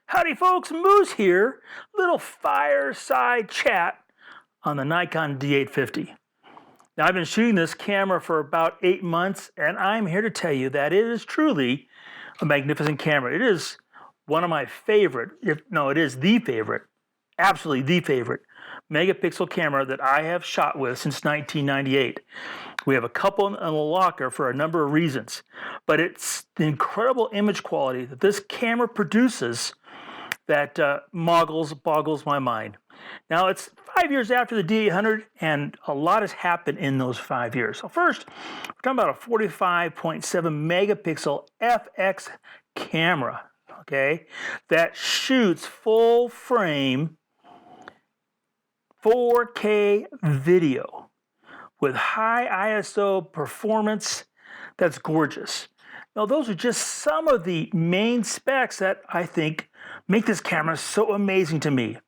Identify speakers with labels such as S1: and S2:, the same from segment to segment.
S1: Howdy folks, Moose here. Little fireside chat on the Nikon D850. Now I've been shooting this camera for about 8 months and I'm here to tell you that it is truly a magnificent camera. It is one of my favorite, it is the favorite, absolutely the favorite megapixel camera that I have shot with since 1998. We have a couple in the locker for a number of reasons, but it's the incredible image quality that this camera produces that boggles my mind. Now, it's 5 years after the D800, and a lot has happened in those 5 years. So first, we're talking about a 45.7 megapixel FX camera, okay, that shoots full frame 4K video with high ISO performance that's gorgeous. Now, those are just some of the main specs that I think make this camera so amazing to me.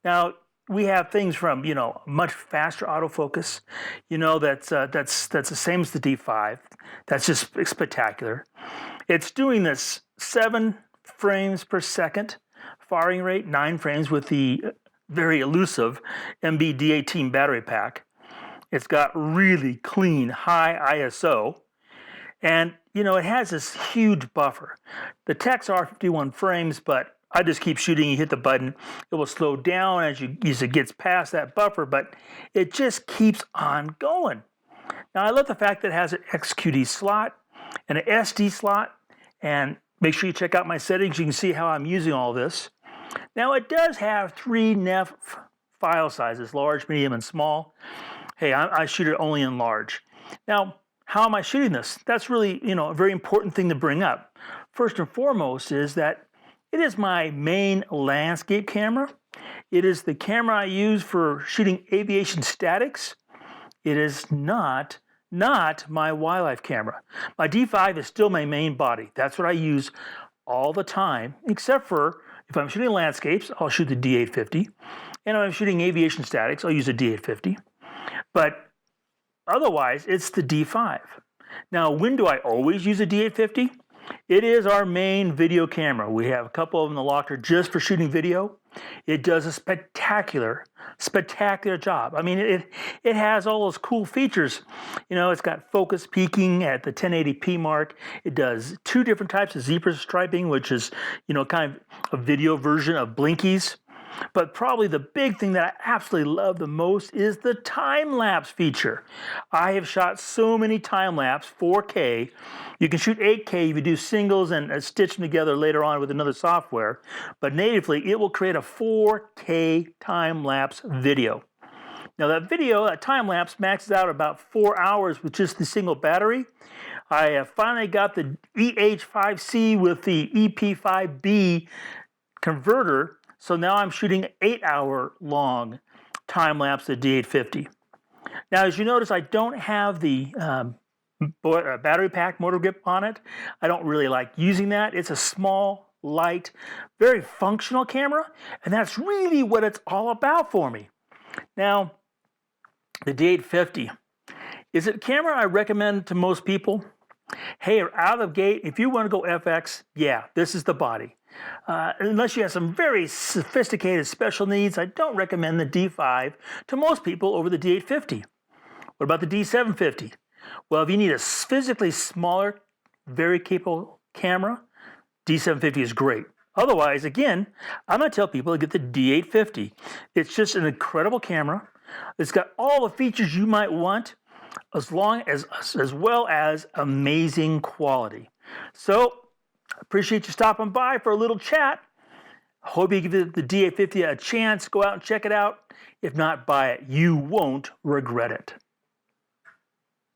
S1: Now, we have things from, much faster autofocus, that's the same as the D5. That's just spectacular. It's doing this 7 frames per second firing rate, 9 frames with the very elusive MB-D18 battery pack. It's got really clean, high ISO. And, it has this huge buffer. The techs are 51 frames, but I just keep shooting. You hit the button. It will slow down as it gets past that buffer, but it just keeps on going. Now, I love the fact that it has an XQD slot and an SD slot. And make sure you check out my settings. You can see how I'm using all this. Now, it does have 3 NEF file sizes, large, medium, and small. Hey, I shoot it only in large. Now, how am I shooting this? That's really, a very important thing to bring up. First and foremost is that it is my main landscape camera. It is the camera I use for shooting aviation statics. It is not my wildlife camera. My D5 is still my main body. That's what I use all the time, except for if I'm shooting landscapes, I'll shoot the D850. And if I'm shooting aviation statics, I'll use a D850. But otherwise, it's the D5. Now, when do I always use a D850? It is our main video camera. We have a couple of them in the locker just for shooting video. It does a spectacular job. I mean, it has all those cool features. It's got focus peaking at the 1080p mark. It does 2 different types of zebra striping, which is, kind of a video version of blinkies. But probably the big thing that I absolutely love the most is the time-lapse feature. I have shot so many time-lapse, 4K. You can shoot 8K if you do singles and stitch them together later on with another software. But natively, it will create a 4K time-lapse video. Now that time-lapse maxes out about 4 hours with just the single battery. I have finally got the EH5C with the EP5B converter. So now I'm shooting 8-hour long time-lapse at D850. Now, as you notice, I don't have the battery pack motor grip on it. I don't really like using that. It's a small, light, very functional camera, and that's really what it's all about for me. Now, the D850. Is it a camera I recommend to most people? Hey, out of the gate, if you want to go FX, yeah, this is the body. Unless you have some very sophisticated special needs, I don't recommend the D5 to most people over the D850. What about the D750? Well, if you need a physically smaller, very capable camera, D750 is great. Otherwise, again, I'm going to tell people to get the D850. It's just an incredible camera. It's got all the features you might want, as well as amazing quality. So, appreciate you stopping by for a little chat. Hope you give the D850 a chance. Go out and check it out. If not, buy it. You won't regret it.